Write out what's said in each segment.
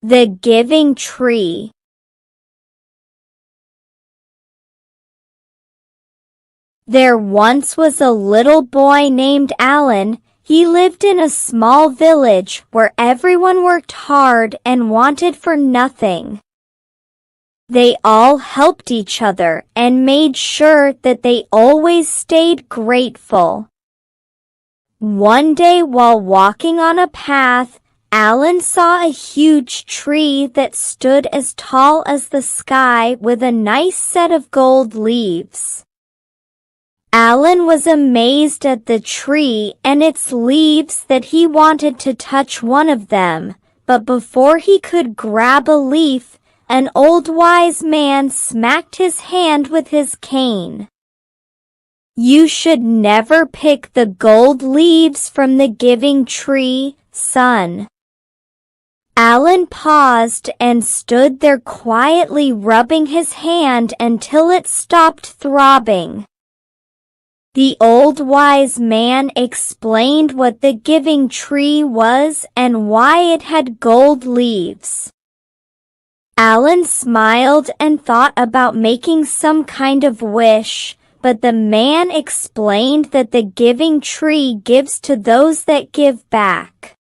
The Giving Tree. There once was a little boy named Alan. He lived in a small village where everyone worked hard and wanted for nothing. They all helped each other and made sure that they always stayed grateful. One day while walking on a path, Alan saw a huge tree that stood as tall as the sky with a nice set of gold leaves. Alan was amazed at the tree and its leaves that he wanted to touch one of them, but before he could grab a leaf, an old wise man smacked his hand with his cane. "You should never pick the gold leaves from the giving tree, son." Alan paused and stood there quietly rubbing his hand until it stopped throbbing. The old wise man explained what the giving tree was and why it had gold leaves. Alan smiled and thought about making some kind of wish, but the man explained that the giving tree gives to those that give back.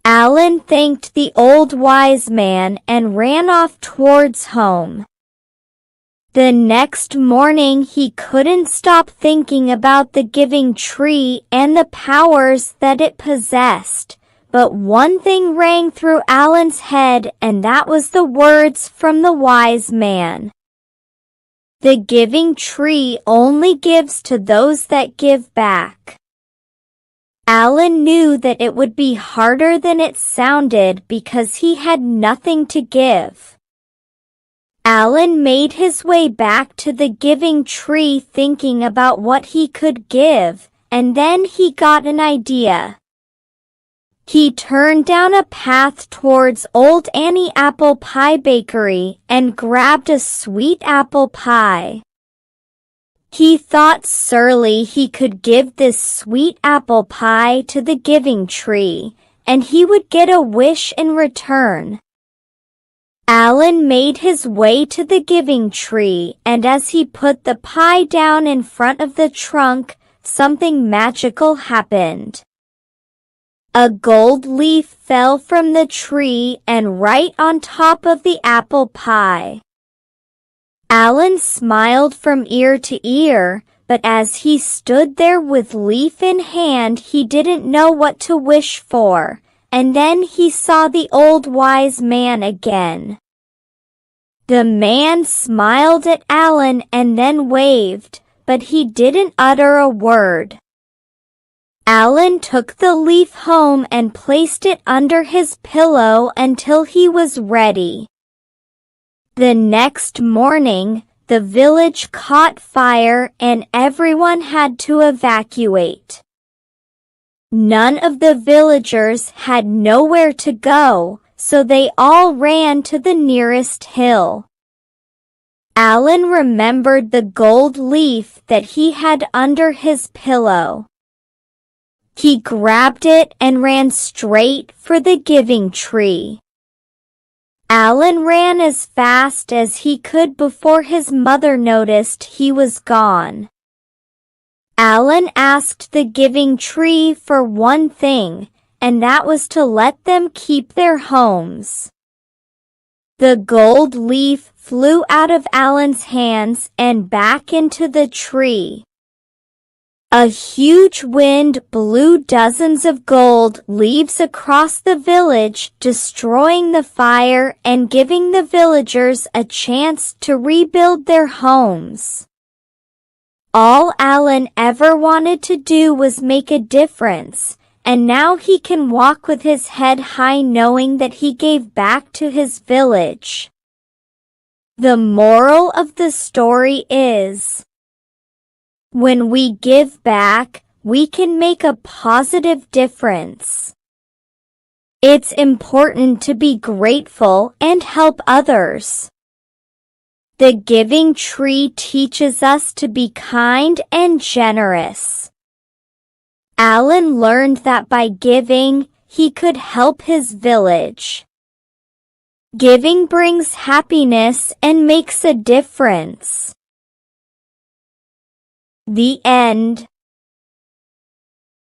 Alan thanked the old wise man and ran off towards home. The next morning he couldn't stop thinking about the giving tree and the powers that it possessed, but one thing rang through Alan's head, and that was the words from the wise man. The giving tree only gives to those that give back. Alan knew that it would be harder than it sounded because he had nothing to give. Alan made his way back to the giving tree thinking about what he could give, and then he got an idea. He turned down a path towards Old Annie Apple Pie Bakery and grabbed a sweet apple pie. He thought surely he could give this sweet apple pie to the giving tree, and he would get a wish in return. Alan made his way to the giving tree, and as he put the pie down in front of the trunk, something magical happened. A gold leaf fell from the tree and right on top of the apple pie. Alan smiled from ear to ear, but as he stood there with leaf in hand, he didn't know what to wish for. And then he saw the old wise man again. The man smiled at Alan and then waved, but he didn't utter a word. Alan took the leaf home and placed it under his pillow until he was ready. The next morning, the village caught fire and everyone had to evacuate. None of the villagers had nowhere to go, so they all ran to the nearest hill. Alan remembered the gold leaf that he had under his pillow. He grabbed it and ran straight for the giving tree. Alan ran as fast as he could before his mother noticed he was gone. Alan asked the giving tree for one thing, and that was to let them keep their homes. The gold leaf flew out of Alan's hands and back into the tree. A huge wind blew dozens of gold leaves across the village, destroying the fire and giving the villagers a chance to rebuild their homes. All Alan ever wanted to do was make a difference, and now he can walk with his head high knowing that he gave back to his village. The moral of the story is, when we give back, we can make a positive difference. It's important to be grateful and help others. The giving tree teaches us to be kind and generous. Alan learned that by giving, he could help his village. Giving brings happiness and makes a difference. The end.